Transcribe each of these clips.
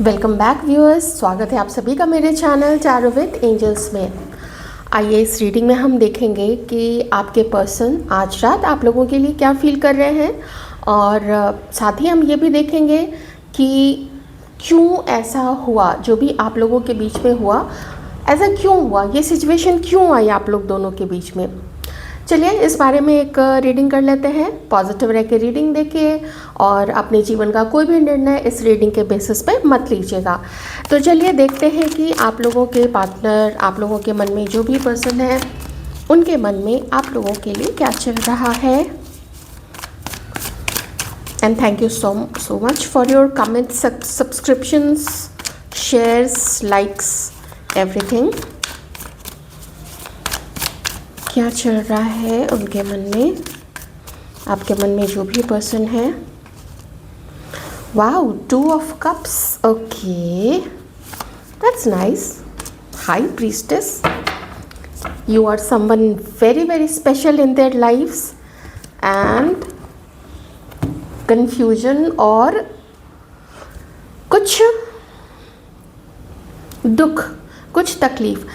Welcome back viewers, स्वागत है आप सभी का मेरे चैनल टैरो विद एंजल्स में। आइए इस रीडिंग में हम देखेंगे कि आपके पर्सन आज रात आप लोगों के लिए क्या फील कर रहे हैं, और साथ ही हम ये भी देखेंगे कि क्यों ऐसा हुआ, जो भी आप लोगों के बीच में हुआ ऐसा क्यों हुआ, ये सिचुएशन क्यों आई आप लोग दोनों के बीच में। चलिए इस बारे में एक रीडिंग कर लेते हैं। पॉजिटिव रह के रीडिंग देखिए और अपने जीवन का कोई भी निर्णय इस रीडिंग के बेसिस पे मत लीजिएगा। तो चलिए देखते हैं कि आप लोगों के पार्टनर, आप लोगों के मन में जो भी पर्सन है, उनके मन में आप लोगों के लिए क्या चल रहा है। And thank you so much for your comments, subscriptions, shares, likes, everything. क्या चल रहा है उनके मन में, आपके मन में जो भी पर्सन है। Wow, 2 of cups, okay, that's nice. High priestess, you are someone very very special in their lives, and confusion और कुछ दुख, कुछ तकलीफ।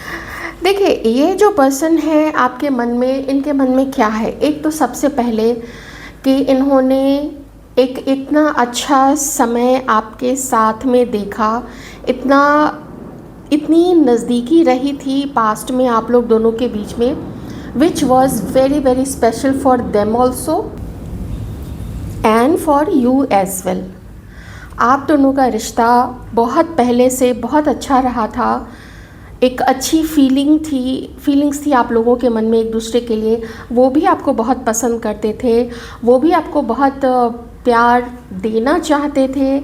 देखिए ये जो पर्सन है आपके मन में, इनके मन में क्या है। एक तो सबसे पहले कि इन्होंने एक इतना अच्छा समय आपके साथ में देखा, इतनी नज़दीकी रही थी पास्ट में आप लोग दोनों के बीच में, which was very very special for them also and for you as well. आप दोनों का रिश्ता बहुत पहले से बहुत अच्छा रहा था, एक अच्छी फीलिंग्स थी आप लोगों के मन में एक दूसरे के लिए। वो भी आपको बहुत पसंद करते थे, वो भी आपको बहुत प्यार देना चाहते थे।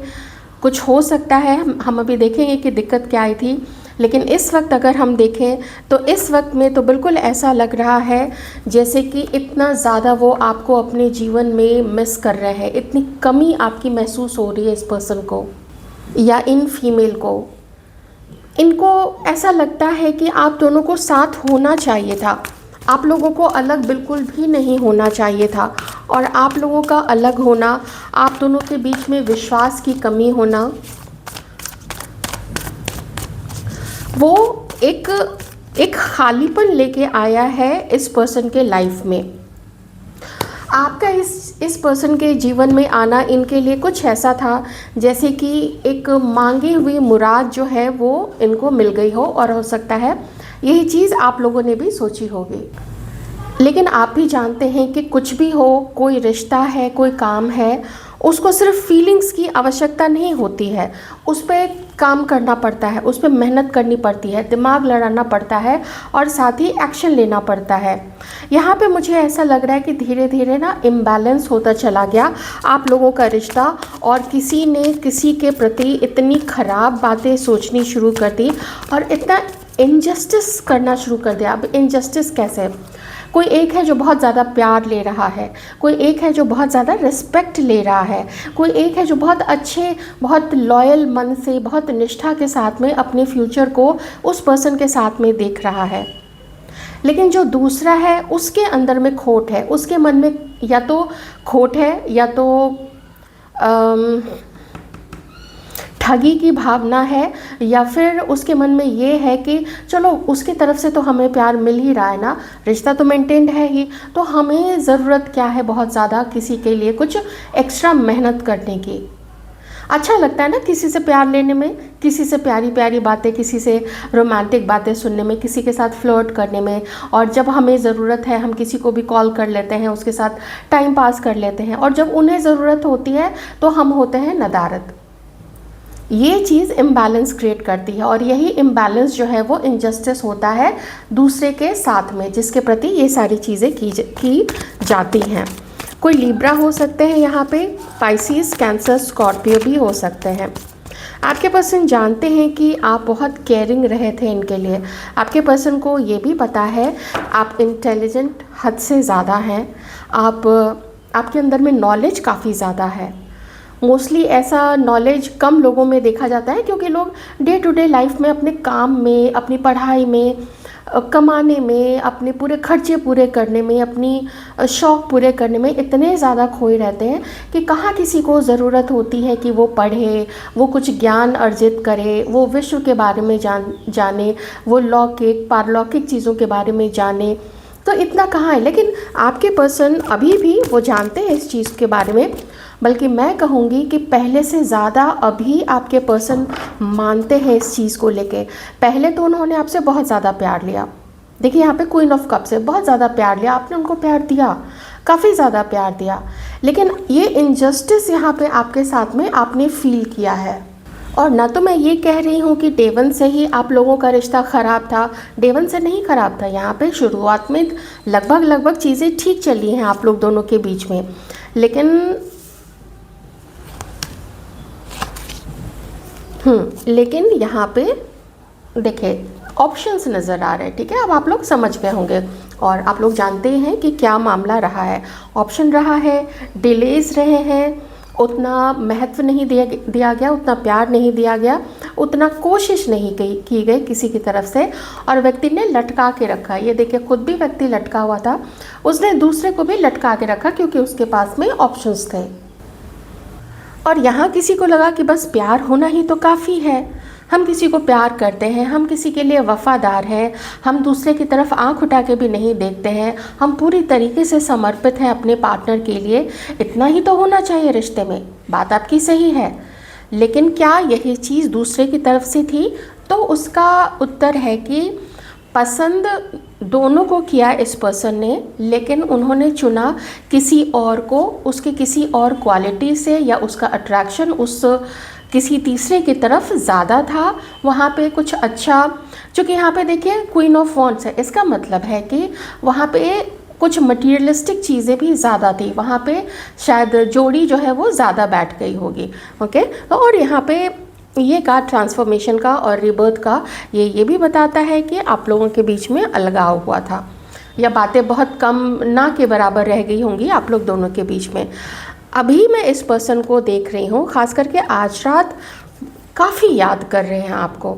कुछ हो सकता है, हम अभी देखेंगे कि दिक्कत क्या आई थी, लेकिन इस वक्त अगर हम देखें तो इस वक्त में तो बिल्कुल ऐसा लग रहा है जैसे कि इतना ज़्यादा वो आपको अपने जीवन में मिस कर रहे हैं, इतनी कमी आपकी महसूस हो रही है इस पर्सन को या इन फीमेल को। इनको ऐसा लगता है कि आप दोनों को साथ होना चाहिए था, आप लोगों को अलग बिल्कुल भी नहीं होना चाहिए था, और आप लोगों का अलग होना, आप दोनों के बीच में विश्वास की कमी होना, वो एक खालीपन लेके आया है इस पर्सन के लाइफ में। आपका इस पर्सन के जीवन में आना इनके लिए कुछ ऐसा था जैसे कि एक मांगी हुई मुराद जो है वो इनको मिल गई हो, और हो सकता है यही चीज़ आप लोगों ने भी सोची होगी। लेकिन आप भी जानते हैं कि कुछ भी हो, कोई रिश्ता है, कोई काम है, उसको सिर्फ फीलिंग्स की आवश्यकता नहीं होती है, उस पर काम करना पड़ता है, उस पर मेहनत करनी पड़ती है, दिमाग लड़ाना पड़ता है और साथ ही एक्शन लेना पड़ता है। यहाँ पे मुझे ऐसा लग रहा है कि धीरे धीरे ना इम्बैलेंस होता चला गया आप लोगों का रिश्ता, और किसी ने किसी के प्रति इतनी ख़राब बातें सोचनी शुरू कर दी और इतना इनजस्टिस करना शुरू कर दिया। अब इनजस्टिस कैसे, कोई एक है जो बहुत ज़्यादा प्यार ले रहा है, कोई एक है जो बहुत ज़्यादा रिस्पेक्ट ले रहा है, कोई एक है जो बहुत अच्छे, बहुत लॉयल मन से, बहुत निष्ठा के साथ में अपने फ्यूचर को उस पर्सन के साथ में देख रहा है। लेकिन जो दूसरा है उसके अंदर में खोट है, उसके मन में या तो खोट है या तो ठगी की भावना है, या फिर उसके मन में ये है कि चलो उसकी तरफ से तो हमें प्यार मिल ही रहा है ना, रिश्ता तो मेंटेन्ड है ही, तो हमें ज़रूरत क्या है बहुत ज़्यादा किसी के लिए कुछ एक्स्ट्रा मेहनत करने की। अच्छा लगता है ना किसी से प्यार लेने में, किसी से प्यारी प्यारी बातें, किसी से रोमांटिक बातें सुनने में, किसी के साथ फ्लर्ट करने में, और जब हमें ज़रूरत है हम किसी को भी कॉल कर लेते हैं, उसके साथ टाइम पास कर लेते हैं, और जब उन्हें ज़रूरत होती है तो हम होते हैं नदारद। ये चीज़ इम्बैलेंस क्रिएट करती है, और यही इम्बैलेंस जो है वो इनजस्टिस होता है दूसरे के साथ में, जिसके प्रति ये सारी चीज़ें की जाती हैं। कोई लिब्रा हो सकते हैं यहाँ पे, पाइसिस, कैंसर, स्कॉर्पियो भी हो सकते हैं। आपके पर्सन जानते हैं कि आप बहुत केयरिंग रहे थे इनके लिए। आपके पर्सन को ये भी पता है आप इंटेलिजेंट हद से ज़्यादा हैं, आपके अंदर में नॉलेज काफ़ी ज़्यादा है। मोस्टली ऐसा नॉलेज कम लोगों में देखा जाता है, क्योंकि लोग डे टू डे लाइफ में अपने काम में, अपनी पढ़ाई में कमाने में, अपने पूरे खर्चे पूरे करने में, अपनी शौक़ पूरे करने में इतने ज़्यादा खोए रहते हैं कि कहाँ किसी को ज़रूरत होती है कि वो पढ़े, वो कुछ ज्ञान अर्जित करे, वो विश्व के बारे में जाने, वो लौकिक पारलौकिक चीज़ों के बारे में जाने। तो इतना कहाँ है, लेकिन आपके पर्सन अभी भी वो जानते हैं इस चीज़ के बारे में, बल्कि मैं कहूँगी कि पहले से ज़्यादा अभी आपके पर्सन मानते हैं इस चीज़ को लेके। पहले तो उन्होंने आपसे बहुत ज़्यादा प्यार लिया, देखिए यहाँ पे क्वीन ऑफ कप से बहुत ज़्यादा प्यार लिया, आपने उनको प्यार दिया, काफ़ी ज़्यादा प्यार दिया, लेकिन ये इनजस्टिस यहाँ पे आपके साथ में आपने फील किया है। और ना तो मैं ये कह रही हूँ कि डे वन से ही आप लोगों का रिश्ता ख़राब था, डे वन से नहीं ख़राब था, यहाँ पे शुरुआत में लगभग चीज़ें ठीक चली हैं आप लोग दोनों के बीच में, लेकिन यहाँ पे देखिए ऑप्शंस नज़र आ रहे हैं, ठीक है। अब आप लोग समझ गए होंगे और आप लोग जानते हैं कि क्या मामला रहा है। ऑप्शन रहा है, डिलेज रहे हैं, उतना महत्व नहीं दिया गया, उतना प्यार नहीं दिया गया, उतना कोशिश नहीं की गई किसी की तरफ से, और व्यक्ति ने लटका के रखा। ये देखिए खुद भी व्यक्ति लटका हुआ था, उसने दूसरे को भी लटका के रखा क्योंकि उसके पास में ऑप्शंस थे। और यहाँ किसी को लगा कि बस प्यार होना ही तो काफ़ी है, हम किसी को प्यार करते हैं, हम किसी के लिए वफ़ादार हैं, हम दूसरे की तरफ आंख उठा के भी नहीं देखते हैं, हम पूरी तरीके से समर्पित हैं अपने पार्टनर के लिए, इतना ही तो होना चाहिए रिश्ते में। बात आपकी सही है, लेकिन क्या यही चीज़ दूसरे की तरफ से थी? तो उसका उत्तर है कि पसंद दोनों को किया इस पर्सन ने, लेकिन उन्होंने चुना किसी और को, उसके किसी और क्वालिटी से, या उसका अट्रैक्शन उस किसी तीसरे की तरफ ज़्यादा था। वहाँ पे कुछ अच्छा, चूँकि यहाँ पे देखिए क्वीन ऑफ वॉन्ड्स है, इसका मतलब है कि वहाँ पे कुछ मटीरियलिस्टिक चीज़ें भी ज़्यादा थी, वहाँ पे शायद जोड़ी जो है वो ज़्यादा बैठ गई होगी, ओके। और यहाँ पे ये कार्ड ट्रांसफॉर्मेशन का और रिबर्थ का ये भी बताता है कि आप लोगों के बीच में अलगाव हुआ था, या बातें बहुत कम ना के बराबर रह गई होंगी आप लोग दोनों के बीच में। अभी मैं इस पर्सन को देख रही हूँ, ख़ास करके आज रात काफ़ी याद कर रहे हैं आपको,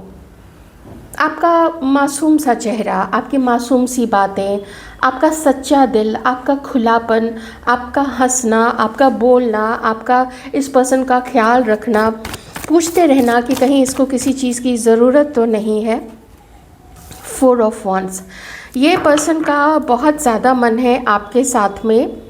आपका मासूम सा चेहरा, आपकी मासूम सी बातें, आपका सच्चा दिल, आपका खुलापन, आपका हंसना, आपका बोलना, आपका इस पर्सन का ख्याल रखना, पूछते रहना कि कहीं इसको किसी चीज़ की ज़रूरत तो नहीं है। 4 ऑफ वॉन्ड्स, ये पर्सन का बहुत ज़्यादा मन है आपके साथ में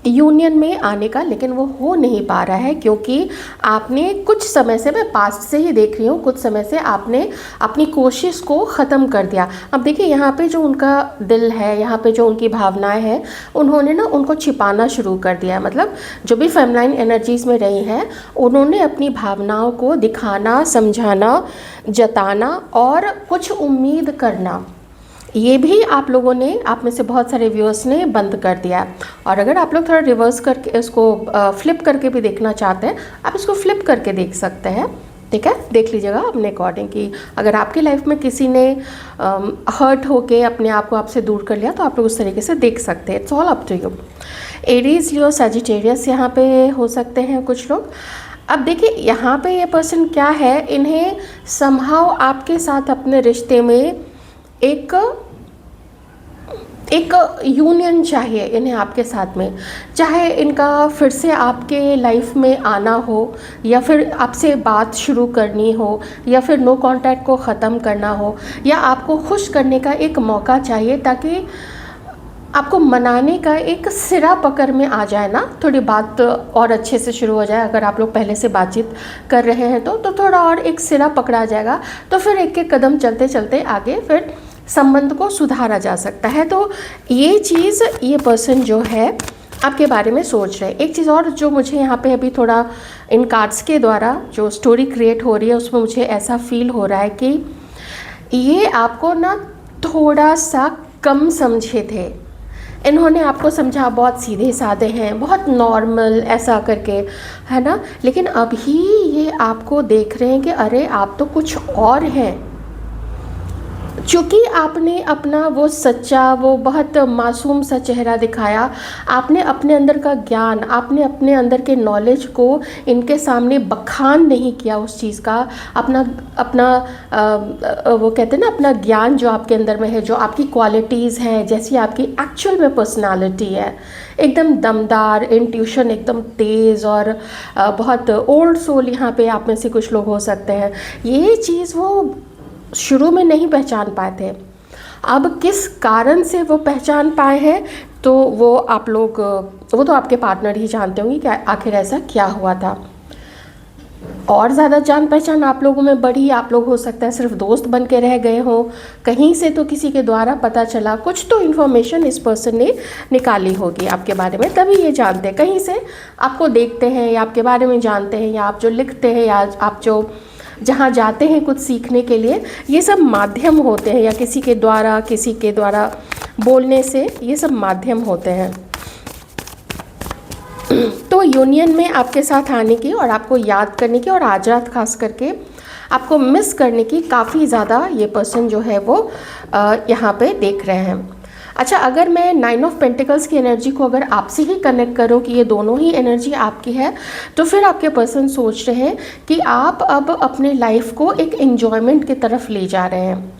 यूनियन में आने का, लेकिन वो हो नहीं पा रहा है क्योंकि आपने कुछ समय से, मैं पास्ट से ही देख रही हूँ, कुछ समय से आपने अपनी कोशिश को ख़त्म कर दिया। अब देखिए यहाँ पे जो उनका दिल है, यहाँ पे जो उनकी भावनाएं हैं, उन्होंने ना उनको छिपाना शुरू कर दिया है। मतलब जो भी फेमिनाइन एनर्जीज़ में रही हैं, उन्होंने अपनी भावनाओं को दिखाना, समझाना, जताना और कुछ उम्मीद करना, ये भी आप लोगों ने, आप में से बहुत सारे व्यूअर्स ने बंद कर दिया। और अगर आप लोग थोड़ा रिवर्स करके इसको फ्लिप करके भी देखना चाहते हैं, आप इसको फ्लिप करके देख सकते हैं, ठीक है। देख लीजिएगा अपने अकॉर्डिंग कि अगर आपकी लाइफ में किसी ने हर्ट होके अपने आप को आपसे दूर कर लिया, तो आप लोग उस तरीके से देख सकते हैं। It's all up to you. Aries, Leo, Sagittarius यहाँ पे हो सकते हैं कुछ लोग। अब देखिए यहाँ पे ये पर्सन क्या है, इन्हें समहाउ आपके साथ अपने रिश्ते में एक यूनियन चाहिए इन्हें आपके साथ में, चाहे इनका फिर से आपके लाइफ में आना हो, या फिर आपसे बात शुरू करनी हो, या फिर नो कांटेक्ट को ख़त्म करना हो, या आपको खुश करने का एक मौका चाहिए ताकि आपको मनाने का एक सिरा पकड़ में आ जाए ना, थोड़ी बात और अच्छे से शुरू हो जाए। अगर आप लोग पहले से बातचीत कर रहे हैं तो थोड़ा और एक सिरा पकड़ा जाएगा, तो फिर एक एक कदम चलते चलते आगे फिर संबंध को सुधारा जा सकता है। तो ये चीज़, ये पर्सन जो है आपके बारे में सोच रहे हैं। एक चीज़ और जो मुझे यहाँ पे अभी थोड़ा इन कार्ड्स के द्वारा जो स्टोरी क्रिएट हो रही है, उसमें मुझे ऐसा फील हो रहा है कि ये आपको ना थोड़ा सा कम समझे थे। इन्होंने आपको समझा बहुत सीधे साधे हैं, बहुत नॉर्मल ऐसा करके, है ना, लेकिन अभी ये आपको देख रहे हैं कि अरे आप तो कुछ और हैं। चूँकि आपने अपना वो सच्चा, वो बहुत मासूम सा चेहरा दिखाया, आपने अपने अंदर का ज्ञान, आपने अपने अंदर के नॉलेज को इनके सामने बखान नहीं किया उस चीज़ का, अपना अपना वो कहते हैं ना, अपना ज्ञान जो आपके अंदर में है, जो आपकी क्वालिटीज़ हैं, जैसी आपकी एक्चुअल में पर्सनालिटी है, एकदम दमदार, इंट्यूशन एकदम तेज़, और बहुत ओल्ड सोल यहाँ पे आप में से कुछ लोग हो सकते हैं, ये चीज़ वो शुरू में नहीं पहचान पाए थे। अब किस कारण से वो पहचान पाए हैं, तो वो आप लोग, वो तो आपके पार्टनर ही जानते होंगे कि आखिर ऐसा क्या हुआ था। और ज़्यादा जान पहचान आप लोगों में बढ़ी, आप लोग हो सकता है सिर्फ दोस्त बन के रह गए हो, कहीं से तो किसी के द्वारा पता चला, कुछ तो इन्फॉर्मेशन इस पर्सन ने निकाली होगी आपके बारे में, तभी ये जानते हैं। कहीं से आपको देखते हैं या आपके बारे में जानते हैं, या आप जो लिखते हैं, या आप जो जहाँ जाते हैं कुछ सीखने के लिए, ये सब माध्यम होते हैं, या किसी के द्वारा बोलने से ये सब माध्यम होते हैं। तो यूनियन में आपके साथ आने की और आपको याद करने की, और आज रात खास करके आपको मिस करने की काफ़ी ज़्यादा ये पर्सन जो है वो यहाँ पे देख रहे हैं। अच्छा, अगर मैं 9 ऑफ पेंटिकल्स की एनर्जी को अगर आपसे ही कनेक्ट करूँ कि ये दोनों ही एनर्जी आपकी है, तो फिर आपके पर्सन सोच रहे हैं कि आप अब अपने लाइफ को एक एन्जॉयमेंट की तरफ ले जा रहे हैं,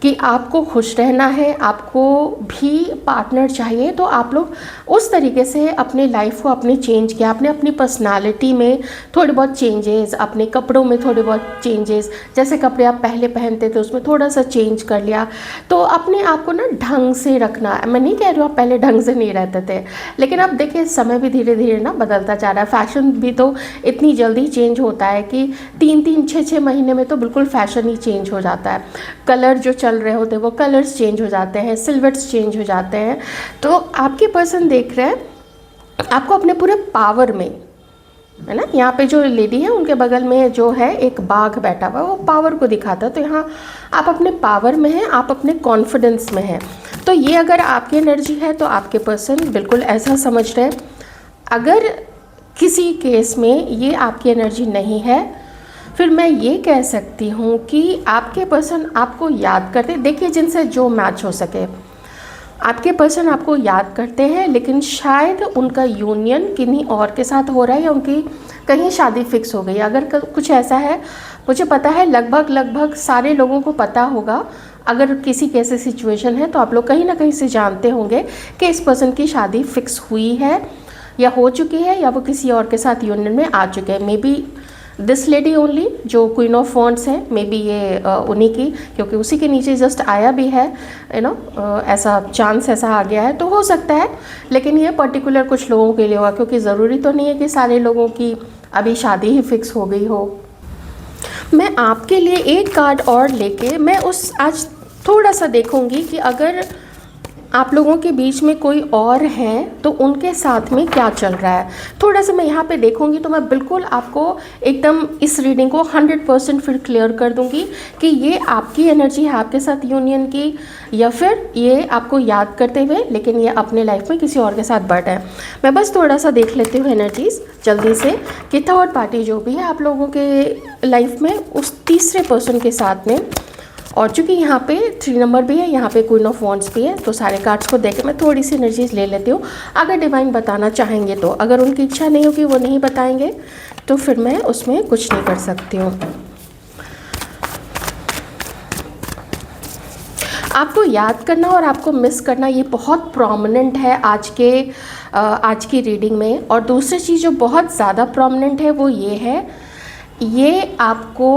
कि आपको खुश रहना है, आपको भी पार्टनर चाहिए, तो आप लोग उस तरीके से अपने लाइफ को अपने चेंज किया। आपने अपनी पर्सनालिटी में थोड़े बहुत चेंजेस, अपने कपड़ों में थोड़े बहुत चेंजेस, जैसे कपड़े आप पहले पहनते थे उसमें थोड़ा सा चेंज कर लिया। तो अपने आप को ना ढंग से रखना, मैं नहीं कह रही हूँ आप पहले ढंग से नहीं रहते थे, लेकिन अब देखिए समय भी धीरे धीरे ना बदलता जा रहा है। फैशन भी तो इतनी जल्दी चेंज होता है कि 3-3, 6-6 महीने में तो बिल्कुल फैशन ही चेंज हो जाता है। कलर जो चल रहे होते हैं वो कलर्स चेंज हो जाते हैं, सिल्हट्स चेंज हो जाते हैं। तो आपके पर्सन देख रहे हैं आपको अपने पूरे पावर में, है ना। यहाँ पे जो लेडी है उनके बगल में जो है एक बाघ बैठा हुआ है, वो पावर को दिखाता है। तो यहाँ आप अपने पावर में हैं, आप अपने कॉन्फिडेंस में हैं। तो ये अगर आपकी एनर्जी है तो आपके पर्सन बिल्कुल ऐसा समझ रहे हैं। अगर किसी केस में ये आपकी एनर्जी नहीं है, फिर मैं ये कह सकती हूँ कि आपके पर्सन आपको याद करते, देखिए जिनसे जो मैच हो सके, आपके पर्सन आपको याद करते हैं, लेकिन शायद उनका यूनियन किन्हीं और के साथ हो रहा है, या उनकी कहीं शादी फिक्स हो गई। अगर कुछ ऐसा है, मुझे पता है लगभग सारे लोगों को पता होगा। अगर किसी की ऐसी सिचुएशन है तो आप लोग कहीं ना कहीं से जानते होंगे कि इस पर्सन की शादी फिक्स हुई है, या हो चुकी है, या वो किसी और के साथ यूनियन में आ चुके हैं। May be this lady only, जो क्वीन ऑफ वॉन्ड्स है, मे बी ये उन्हीं की, क्योंकि उसी के नीचे जस्ट आया भी है, ऐसा चांस ऐसा आ गया है, तो हो सकता है। लेकिन ये पर्टिकुलर कुछ लोगों के लिए होगा, क्योंकि ज़रूरी तो नहीं है कि सारे लोगों की अभी शादी ही फिक्स हो गई हो। मैं आपके लिए एक कार्ड और लेके मैं आज थोड़ा सा देखूंगी कि अगर आप लोगों के बीच में कोई और हैं तो उनके साथ में क्या चल रहा है। थोड़ा सा मैं यहाँ पे देखूंगी तो मैं बिल्कुल आपको एकदम इस रीडिंग को 100% फिर क्लियर कर दूंगी कि ये आपकी एनर्जी है आपके साथ यूनियन की, या फिर ये आपको याद करते हुए लेकिन ये अपने लाइफ में किसी और के साथ बढ़ है। मैं बस थोड़ा सा देख लेती हूँ एनर्जीज जल्दी से कि थर्ड पार्टी जो भी है आप लोगों के लाइफ में उस तीसरे पर्सन के साथ में, और चूँकि यहाँ पे 3 नंबर भी है, यहाँ पे क्वीन ऑफ वॉन्ड्स भी है, तो सारे कार्ड्स को देख के मैं थोड़ी सी एनर्जीज ले लेती हूँ। अगर डिवाइन बताना चाहेंगे तो, अगर उनकी इच्छा नहीं होगी वो नहीं बताएंगे तो फिर मैं उसमें कुछ नहीं कर सकती हूँ। आपको याद करना और आपको मिस करना ये बहुत प्रोमिनेंट है आज की रीडिंग में। और दूसरी चीज़ जो बहुत ज़्यादा प्रोमिनेंट है वो ये है, ये आपको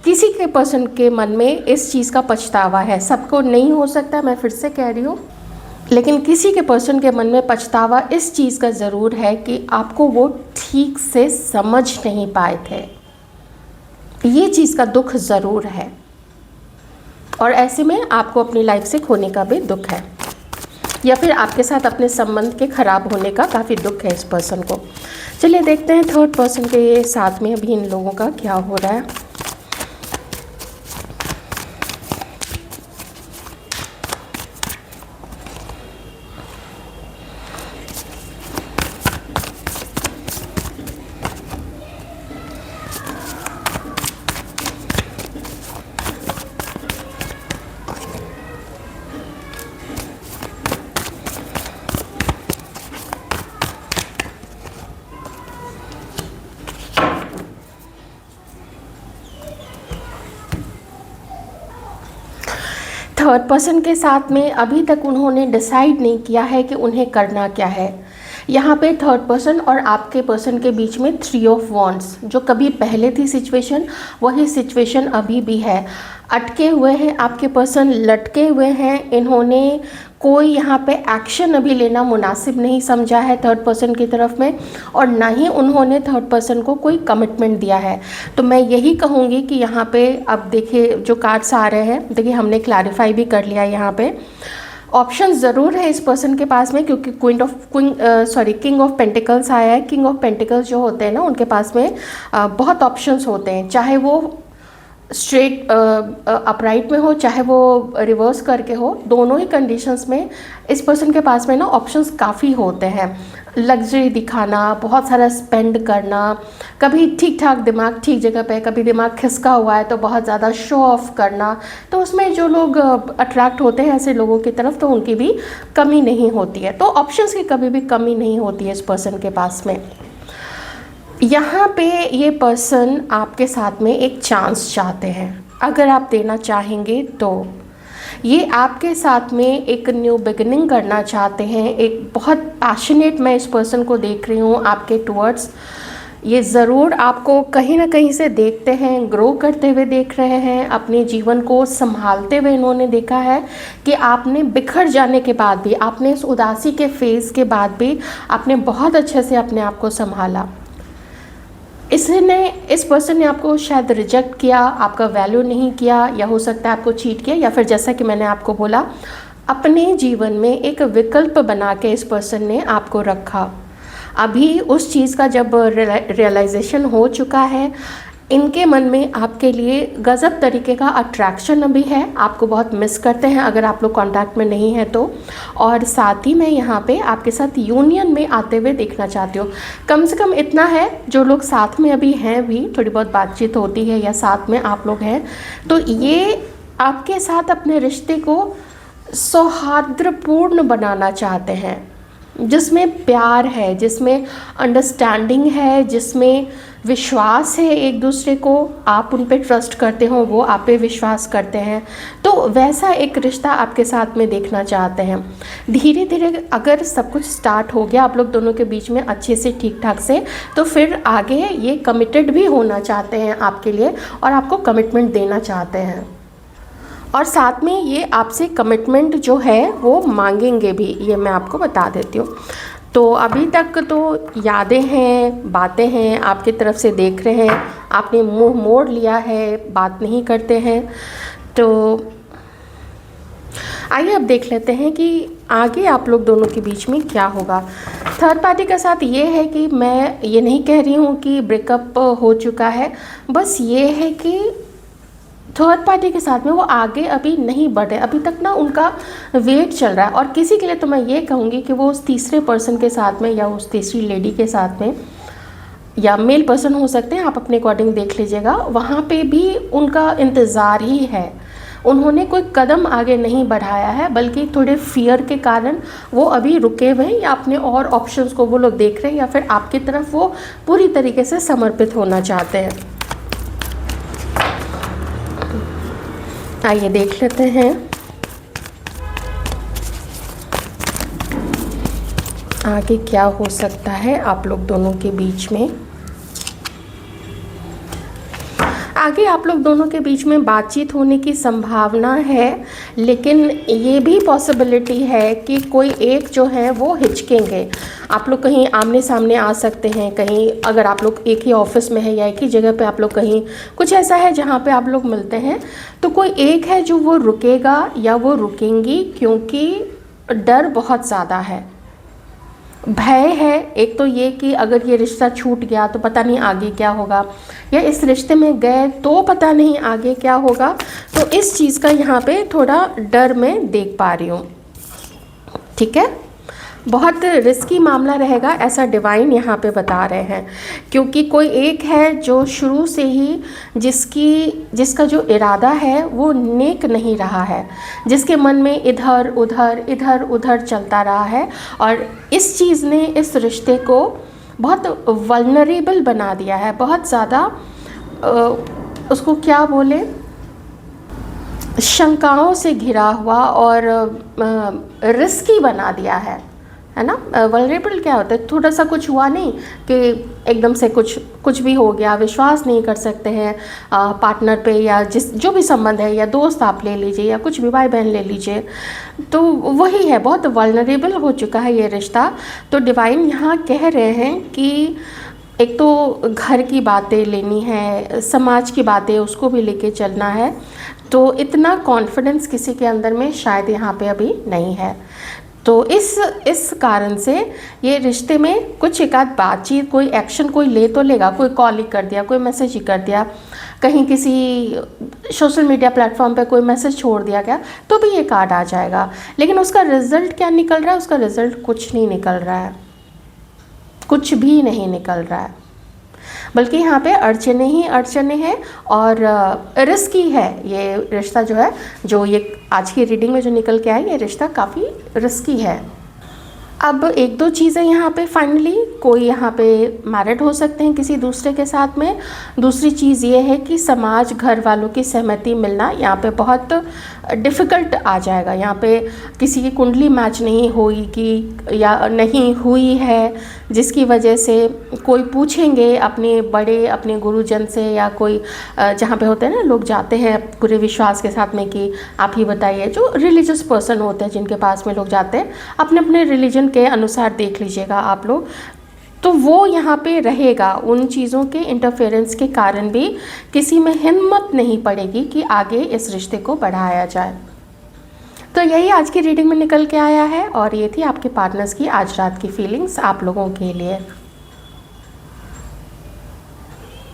किसी के पर्सन के मन में इस चीज़ का पछतावा है। सबको नहीं हो सकता, मैं फिर से कह रही हूँ, लेकिन किसी के पर्सन के मन में पछतावा इस चीज़ का ज़रूर है कि आपको वो ठीक से समझ नहीं पाए थे। ये चीज़ का दुख ज़रूर है, और ऐसे में आपको अपनी लाइफ से खोने का भी दुख है, या फिर आपके साथ अपने संबंध के ख़राब होने का काफ़ी दुख है इस पर्सन को। चलिए देखते हैं थर्ड पर्सन के साथ में अभी इन लोगों का क्या हो रहा है। थर्ड पर्सन के साथ में अभी तक उन्होंने डिसाइड नहीं किया है कि उन्हें करना क्या है। यहाँ पे थर्ड पर्सन और आपके पर्सन के बीच में 3 ऑफ वॉन्ड्स, जो कभी पहले थी सिचुएशन, वही सिचुएशन अभी भी है। अटके हुए हैं आपके पर्सन, लटके हुए हैं। इन्होंने कोई यहाँ पे एक्शन अभी लेना मुनासिब नहीं समझा है थर्ड पर्सन की तरफ में, और ना ही उन्होंने थर्ड पर्सन को कोई कमिटमेंट दिया है। तो मैं यही कहूँगी कि यहाँ पे अब देखिए जो कार्ड्स आ रहे हैं, देखिए हमने क्लैरिफाई भी कर लिया यहाँ पे। ऑप्शन ज़रूर है इस पर्सन के पास में, क्योंकि किंग ऑफ पेंटिकल्स आया है। किंग ऑफ पेंटिकल्स जो होते हैं ना, उनके पास में बहुत ऑप्शंस होते हैं, चाहे वो स्ट्रेट अपराइट में हो, चाहे वो रिवर्स करके हो, दोनों ही कंडीशंस में इस पर्सन के पास में ना ऑप्शंस काफ़ी होते हैं। लग्जरी दिखाना, बहुत सारा स्पेंड करना, कभी ठीक ठाक दिमाग ठीक जगह पे, कभी दिमाग खिसका हुआ है तो बहुत ज़्यादा शो ऑफ करना। तो उसमें जो लोग अट्रैक्ट होते हैं ऐसे लोगों की तरफ, तो उनकी भी कमी नहीं होती है। तो ऑप्शंस की कभी भी कमी नहीं होती है इस पर्सन के पास में। यहाँ पे ये पर्सन आपके साथ में एक चांस चाहते हैं, अगर आप देना चाहेंगे तो। ये आपके साथ में एक न्यू बिगिनिंग करना चाहते हैं। एक बहुत पैशनेट मैं इस पर्सन को देख रही हूँ आपके टुवर्ड्स। ये ज़रूर आपको कहीं ना कहीं से देखते हैं, ग्रो करते हुए देख रहे हैं, अपने जीवन को संभालते हुए इन्होंने देखा है कि आपने बिखर जाने के बाद भी, आपने इस उदासी के फेज़ के बाद भी आपने बहुत अच्छे से अपने आप को संभाला। इस पर्सन ने आपको शायद रिजेक्ट किया, आपका वैल्यू नहीं किया, या हो सकता है आपको चीट किया, या फिर जैसा कि मैंने आपको बोला, अपने जीवन में एक विकल्प बना के इस पर्सन ने आपको रखा। अभी उस चीज़ का जब रियलाइजेशन हो चुका है, इनके मन में आपके लिए गज़ब तरीके का अट्रैक्शन अभी है। आपको बहुत मिस करते हैं अगर आप लोग कांटेक्ट में नहीं हैं तो। और साथ ही मैं यहाँ पे आपके साथ यूनियन में आते हुए देखना चाहती हूँ। कम से कम इतना है, जो लोग साथ में अभी हैं, भी थोड़ी बहुत बातचीत होती है या साथ में आप लोग हैं, तो ये आपके साथ अपने रिश्ते को सौहार्दपूर्ण बनाना चाहते हैं, जिसमें प्यार है, जिसमें अंडरस्टैंडिंग है, जिसमें विश्वास है एक दूसरे को। आप उन पे ट्रस्ट करते हो, वो आप पे विश्वास करते हैं। तो वैसा एक रिश्ता आपके साथ में देखना चाहते हैं। धीरे धीरे अगर सब कुछ स्टार्ट हो गया आप लोग दोनों के बीच में अच्छे से, ठीक ठाक से, तो फिर आगे ये कमिटेड भी होना चाहते हैं आपके लिए, और आपको कमिटमेंट देना चाहते हैं। और साथ में ये आपसे कमिटमेंट जो है वो मांगेंगे भी, ये मैं आपको बता देती हूँ। तो अभी तक तो यादें हैं, बातें हैं, आपकी तरफ से देख रहे हैं, आपने मुंह मोड़ लिया है, बात नहीं करते हैं। तो आइए अब देख लेते हैं कि आगे आप लोग दोनों के बीच में क्या होगा। थर्ड पार्टी के साथ ये है कि मैं ये नहीं कह रही हूँ कि ब्रेकअप हो चुका है, बस ये है कि थर्ड पार्टी के साथ में वो आगे अभी नहीं बढ़े, अभी तक ना उनका वेट चल रहा है। और किसी के लिए तो मैं ये कहूँगी कि वो उस तीसरे पर्सन के साथ में, या उस तीसरी लेडी के साथ में, या मेल पर्सन हो सकते हैं, आप अपने अकॉर्डिंग देख लीजिएगा, वहाँ पे भी उनका इंतज़ार ही है। उन्होंने कोई कदम आगे नहीं बढ़ाया है, बल्कि थोड़े फियर के कारण वो अभी रुके हुए हैं, या अपने और ऑप्शंस को वो लोग देख रहे हैं, या फिर आपकी तरफ वो पूरी तरीके से समर्पित होना चाहते हैं। आइए देख लेते हैं आगे क्या हो सकता है आप लोग दोनों के बीच में। आगे आप लोग दोनों के बीच में बातचीत होने की संभावना है, लेकिन ये भी पॉसिबिलिटी है कि कोई एक जो है वो हिचकेंगे। आप लोग कहीं आमने सामने आ सकते हैं, कहीं अगर आप लोग एक ही ऑफिस में है या एक ही जगह पे आप लोग कहीं, कुछ ऐसा है जहाँ पे आप लोग मिलते हैं, तो कोई एक है जो वो रुकेगा या वो रुकेंगी, क्योंकि डर बहुत ज़्यादा है, भय है। एक तो ये कि अगर ये रिश्ता छूट गया तो पता नहीं आगे क्या होगा, या इस रिश्ते में गए तो पता नहीं आगे क्या होगा। तो इस चीज़ का यहाँ पे थोड़ा डर मैं देख पा रही हूँ। ठीक है, बहुत रिस्की मामला रहेगा, ऐसा डिवाइन यहाँ पे बता रहे हैं, क्योंकि कोई एक है जो शुरू से ही जिसका जो इरादा है वो नेक नहीं रहा है, जिसके मन में इधर उधर चलता रहा है, और इस चीज़ ने इस रिश्ते को बहुत वल्नरेबल बना दिया है, बहुत ज़्यादा उसको क्या बोले, शंकाओं से घिरा हुआ और रिस्की बना दिया है ना। वल्नरेबल क्या होता है, थोड़ा सा कुछ हुआ नहीं कि एकदम से कुछ भी हो गया, विश्वास नहीं कर सकते हैं पार्टनर पे, या जो भी संबंध है, या दोस्त आप ले लीजिए, या कुछ भी भाई बहन ले लीजिए, तो वही है, बहुत वल्नरेबल हो चुका है ये रिश्ता। तो डिवाइन यहाँ कह रहे हैं कि एक तो घर की बातें लेनी है, समाज की बातें उसको भी लेके चलना है, तो इतना कॉन्फिडेंस किसी के अंदर में शायद यहाँ पे अभी नहीं है। तो इस कारण से ये रिश्ते में कुछ एक आध बातचीत, कोई एक्शन कोई ले तो लेगा, कोई कॉल ही कर दिया, कोई मैसेज ही कर दिया, कहीं किसी सोशल मीडिया प्लेटफॉर्म पे कोई मैसेज छोड़ दिया गया, तो भी ये कार्ड आ जाएगा। लेकिन उसका रिजल्ट क्या निकल रहा है? उसका रिजल्ट कुछ नहीं निकल रहा है, कुछ भी नहीं निकल रहा है, बल्कि यहाँ पे अड़चने ही अड़चने हैं और रिस्की है ये रिश्ता जो है। जो ये आज की रीडिंग में जो निकल के आया, ये रिश्ता काफ़ी रिस्की है। अब एक दो चीज़ें यहाँ पे फाइनली, कोई यहाँ पे मैरिड हो सकते हैं किसी दूसरे के साथ में। दूसरी चीज़ ये है कि समाज, घर वालों की सहमति मिलना यहाँ पे बहुत डिफ़िकल्ट आ जाएगा। यहाँ पे किसी की कुंडली मैच नहीं होगी या नहीं हुई है, जिसकी वजह से कोई पूछेंगे अपने बड़े, अपने गुरुजन से, या कोई जहाँ पे होते हैं ना लोग जाते हैं पूरे विश्वास के साथ में कि आप ही बताइए, जो रिलीजियस पर्सन होते हैं जिनके पास में लोग जाते हैं, अपने अपने रिलीजन के अनुसार देख लीजिएगा आप लोग, तो वो यहाँ पे रहेगा। उन चीज़ों के इंटरफेरेंस के कारण भी किसी में हिम्मत नहीं पड़ेगी कि आगे इस रिश्ते को बढ़ाया जाए। तो यही आज की रीडिंग में निकल के आया है, और ये थी आपके पार्टनर्स की आज रात की फीलिंग्स आप लोगों के लिए।